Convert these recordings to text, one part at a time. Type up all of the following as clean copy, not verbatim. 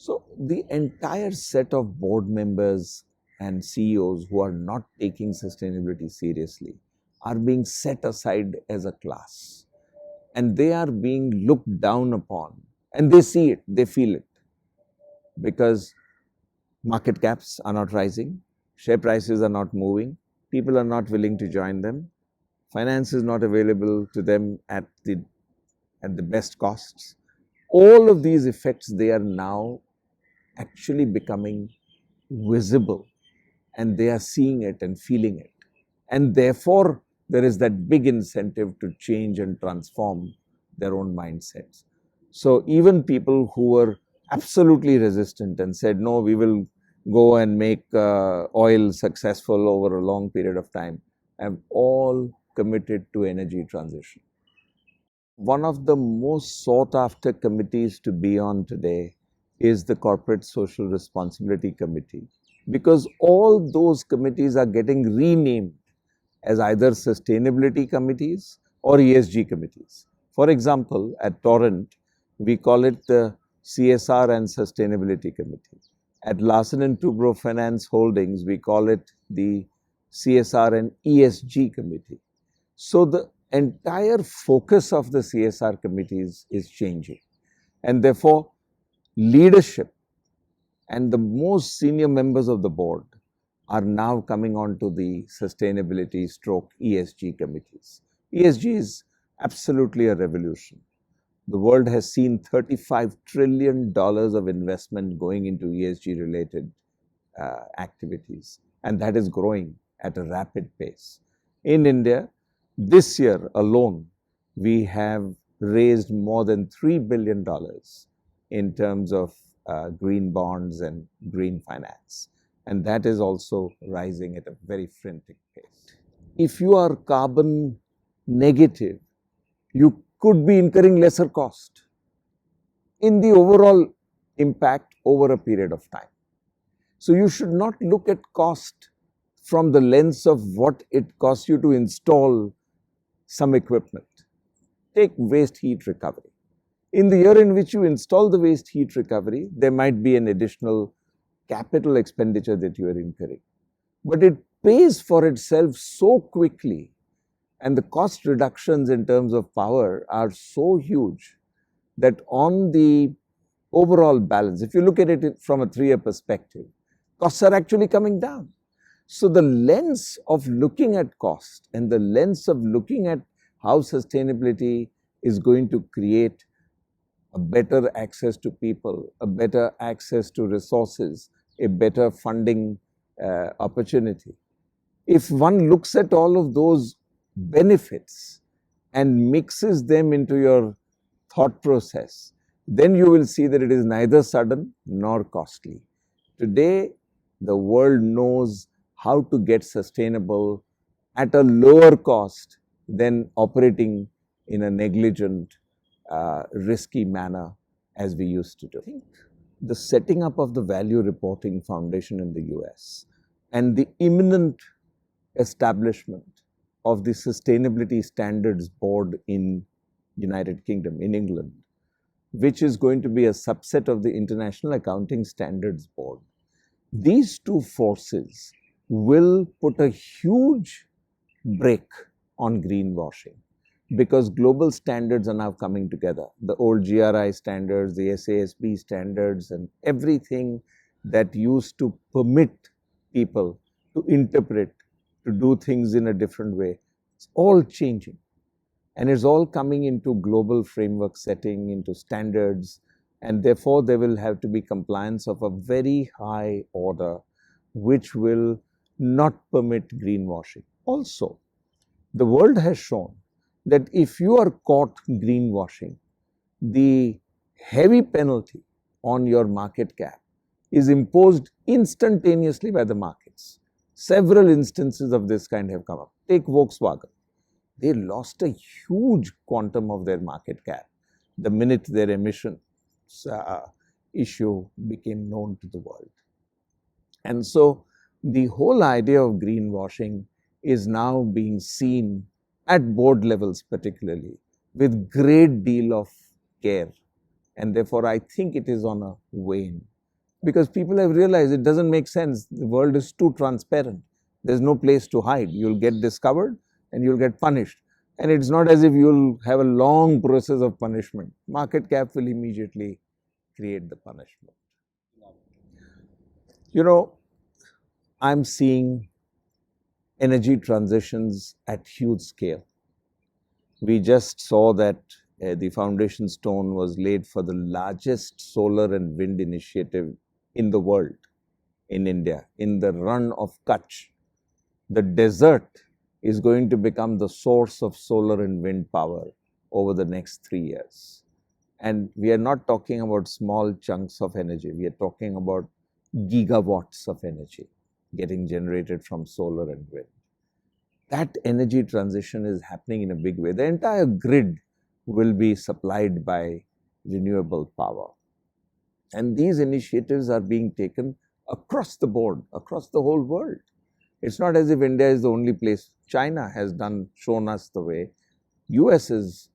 So the entire set of board members and CEOs who are not taking sustainability seriously are being set aside as a class, and they are being looked down upon, and they see it, they feel it, because market caps are not rising, share prices are not moving, people are not willing to join them, finance is not available to them at the best costs. All of these effects, they are now actually becoming visible, and they are seeing it and feeling it. And therefore, there is that big incentive to change and transform their own mindsets. So even people who were absolutely resistant and said, no, we will go and make oil successful over a long period of time, have all committed to energy transition. One of the most sought after committees to be on today is the Corporate Social Responsibility Committee, because all those committees are getting renamed as either sustainability committees or ESG committees. For example, at Torrent, we call it the CSR and Sustainability Committee. At Larsen & Toubro Finance Holdings, we call it the CSR and ESG Committee. So the entire focus of the CSR committees is changing, and therefore leadership and the most senior members of the board are now coming on to the sustainability stroke ESG committees. ESG is absolutely a revolution. The world has seen $35 trillion of investment going into ESG related activities, and that is growing at a rapid pace. In India, this year alone, we have raised more than $3 billion in terms of green bonds and green finance. And that is also rising at a very frantic pace. If you are carbon negative, you could be incurring lesser cost in the overall impact over a period of time. So you should not look at cost from the lens of what it costs you to install some equipment. Take waste heat recovery. In the year in which you install the waste heat recovery, there might be an additional capital expenditure that you are incurring, but it pays for itself so quickly, and the cost reductions in terms of power are so huge that on the overall balance, if you look at it from a 3-year perspective, costs are actually coming down. So the lens of looking at cost and the lens of looking at how sustainability is going to create a better access to people, a better access to resources, a better funding opportunity. If one looks at all of those benefits and mixes them into your thought process, then you will see that it is neither sudden nor costly. Today, the world knows how to get sustainable at a lower cost than operating in a negligent, risky manner as we used to do. I think the setting up of the Value Reporting Foundation in the US and the imminent establishment of the Sustainability Standards Board in United Kingdom, in England, which is going to be a subset of the International Accounting Standards Board. These two forces will put a huge brake on greenwashing, because global standards are now coming together. The old GRI standards, the SASB standards, and everything that used to permit people to interpret, to do things in a different way, it's all changing. And it's all coming into global framework setting, into standards, and therefore there will have to be compliance of a very high order, which will not permit greenwashing. Also, the world has shown that if you are caught greenwashing, the heavy penalty on your market cap is imposed instantaneously by the markets. Several instances of this kind have come up. Take Volkswagen. They lost a huge quantum of their market cap the minute their emissions issue became known to the world. And so the whole idea of greenwashing is now being seen at board levels particularly with great deal of care, and therefore I think it is on a wane. because people have realized it doesn't make sense. The world is too transparent. There's no place to hide. You'll get discovered and you'll get punished. And it's not as if you'll have a long process of punishment. Market cap will immediately create the punishment. You know, I'm seeing energy transitions at huge scale. We just saw that the foundation stone was laid for the largest solar and wind initiative in the world, in India, in the run of Kutch. The desert is going to become the source of solar and wind power over the next 3 years. And we are not talking about small chunks of energy. We are talking about gigawatts of energy getting generated from solar and wind. That energy transition is happening in a big way. The entire grid will be supplied by renewable power. And these initiatives are being taken across the board, across the whole world. It's not as if India is the only place. China has shown us the way. US is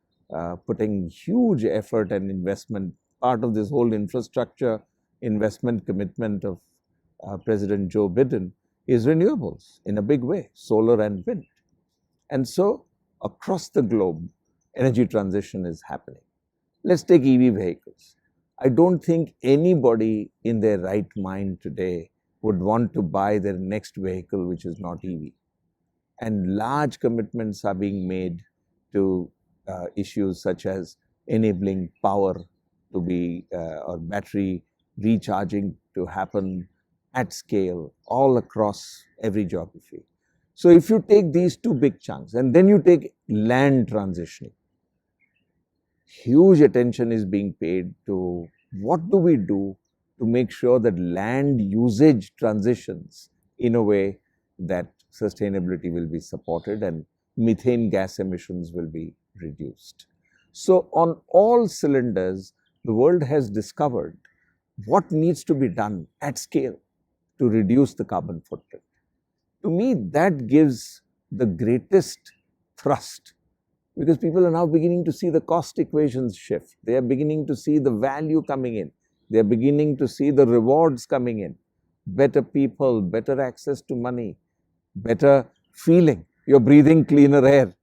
putting huge effort and investment. Part of this whole infrastructure investment commitment of President Joe Biden is renewables in a big way, solar and wind. And so across the globe, energy transition is happening. Let's take EV vehicles. I don't think anybody in their right mind today would want to buy their next vehicle which is not EV. And large commitments are being made to issues such as enabling power to be, or battery recharging to happen at scale all across every geography. So if you take these two big chunks and then you take land transitioning, huge attention is being paid to what do we do to make sure that land usage transitions in a way that sustainability will be supported and methane gas emissions will be reduced. So on all cylinders, the world has discovered what needs to be done at scale to reduce the carbon footprint. To me, that gives the greatest thrust, because people are now beginning to see the cost equations shift. They are beginning to see the value coming in. They are beginning to see the rewards coming in. Better people, better access to money, better feeling. You're breathing cleaner air.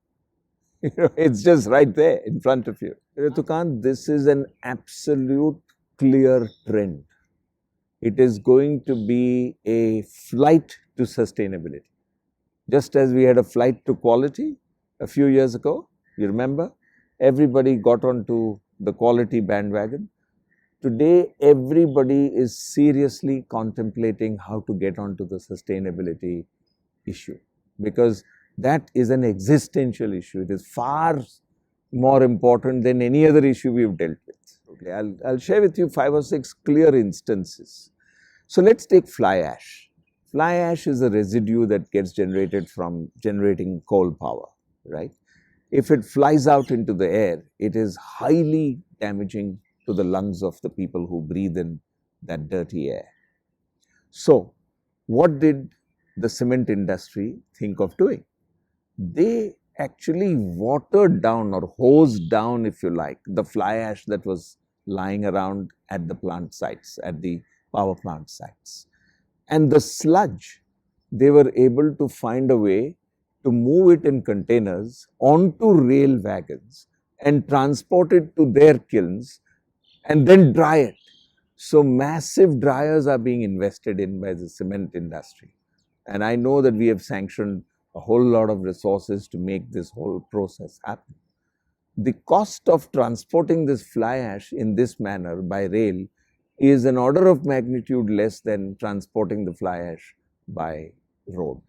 It's just right there in front of you. Ritu Kant, this is an absolute clear trend. It is going to be a flight to sustainability. Just as we had a flight to quality a few years ago, you remember? Everybody got onto the quality bandwagon. Today, everybody is seriously contemplating how to get onto the sustainability issue, because that is an existential issue. It is far more important than any other issue we've dealt with. Okay, I'll share with you 5 or 6 clear instances. So let's take fly ash. Fly ash is a residue that gets generated from generating coal power, right? If it flies out into the air, it is highly damaging to the lungs of the people who breathe in that dirty air. So what did the cement industry think of doing? They actually watered down or hosed down, if you like, the fly ash that was lying around at the plant sites, at the power plant sites. And the sludge, they were able to find a way to move it in containers onto rail wagons and transport it to their kilns and then dry it. So massive dryers are being invested in by the cement industry. And I know that we have sanctioned a whole lot of resources to make this whole process happen. The cost of transporting this fly ash in this manner by rail is an order of magnitude less than transporting the fly ash by road.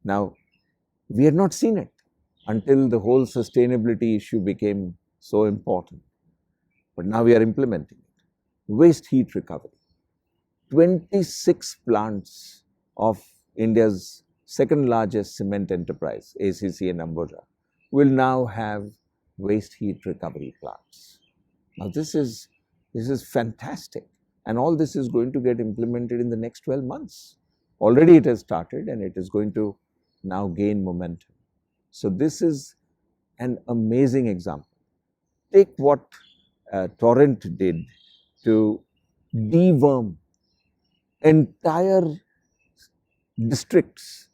Now, we had not seen it until the whole sustainability issue became so important. But now we are implementing it. Waste heat recovery. 26 plants of India's second largest cement enterprise, ACC and Ambuja, will now have waste heat recovery plants. Now this is fantastic, and all this is going to get implemented in the next 12 months. Already it has started and it is going to now gain momentum. So this is an amazing example. Take what Torrent did to deworm entire districts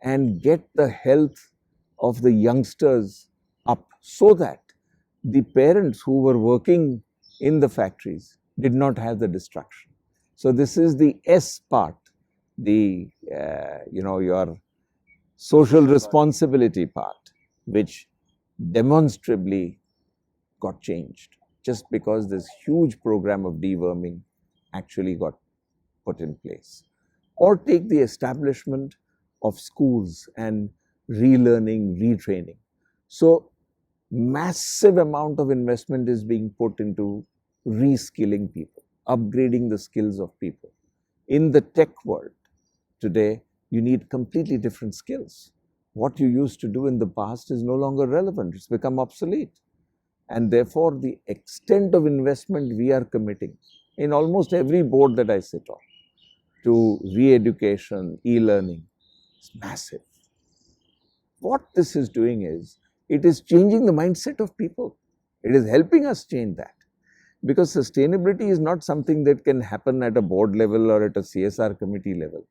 and get the health of the youngsters up, so that the parents who were working in the factories did not have the destruction. So this is the S part, the your social responsibility part, which demonstrably got changed just because this huge program of deworming actually got put in place. Or take the establishment of schools and relearning, retraining. So massive amount of investment is being put into reskilling people, upgrading the skills of people. In the tech world today, you need completely different skills. What you used to do in the past is no longer relevant. It's become obsolete. And therefore, the extent of investment we are committing in almost every board that I sit on to re-education, e-learning, is massive. What this is doing is, it is changing the mindset of people. It is helping us change that. Because sustainability is not something that can happen at a board level or at a CSR committee level.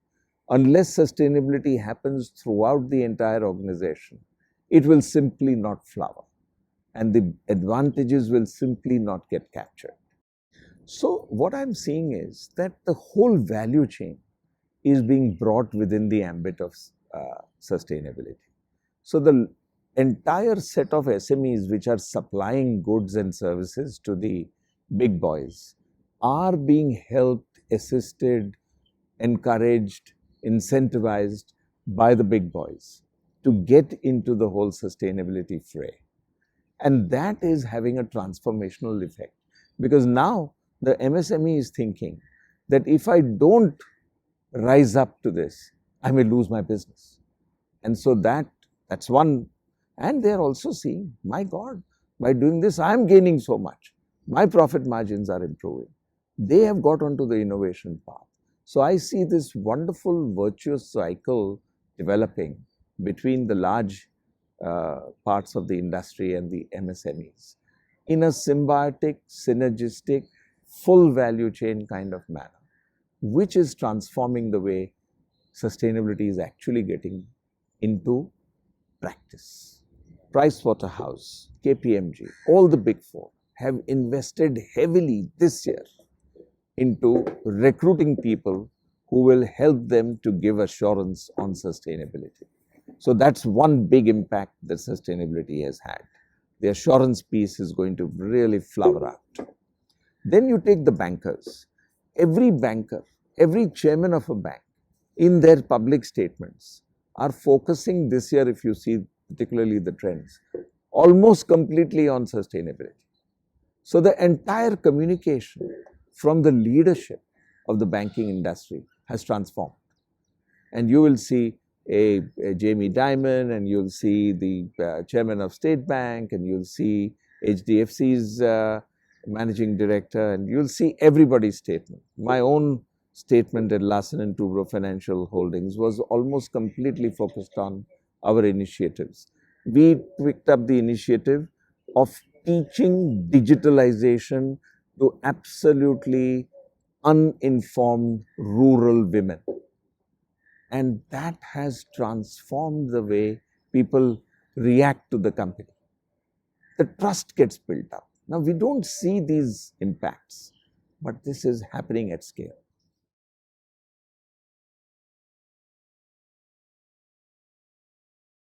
Unless sustainability happens throughout the entire organization, it will simply not flower. And the advantages will simply not get captured. So what I'm seeing is that the whole value chain is being brought within the ambit of sustainability. So the entire set of SMEs which are supplying goods and services to the big boys are being helped, assisted, encouraged, incentivized by the big boys to get into the whole sustainability fray. And that is having a transformational effect, because now the MSME is thinking that if I don't rise up to this, I may lose my business. And so that's one. And they're also seeing, my God, by doing this, I'm gaining so much. My profit margins are improving. They have got onto the innovation path. So I see this wonderful virtuous cycle developing between the large parts of the industry and the MSMEs in a symbiotic, synergistic, full value chain kind of manner, which is transforming the way sustainability is actually getting into practice. Pricewaterhouse, KPMG, all the big four have invested heavily this year into recruiting people who will help them to give assurance on sustainability. So that's one big impact that sustainability has had. The assurance piece is going to really flower out. Then you take the bankers. Every banker, every chairman of a bank, in their public statements, are focusing this year, if you see particularly the trends, almost completely on sustainability. So the entire communication from the leadership of the banking industry has transformed. And you will see a Jamie Dimon, and you'll see the chairman of State Bank, and you'll see HDFC's managing director, and you'll see everybody's statement. My own statement at Larsen & Toubro Financial Holdings was almost completely focused on our initiatives. We picked up the initiative of teaching digitalization to absolutely uninformed rural women. And that has transformed the way people react to the company. The trust gets built up. Now, we don't see these impacts, but this is happening at scale.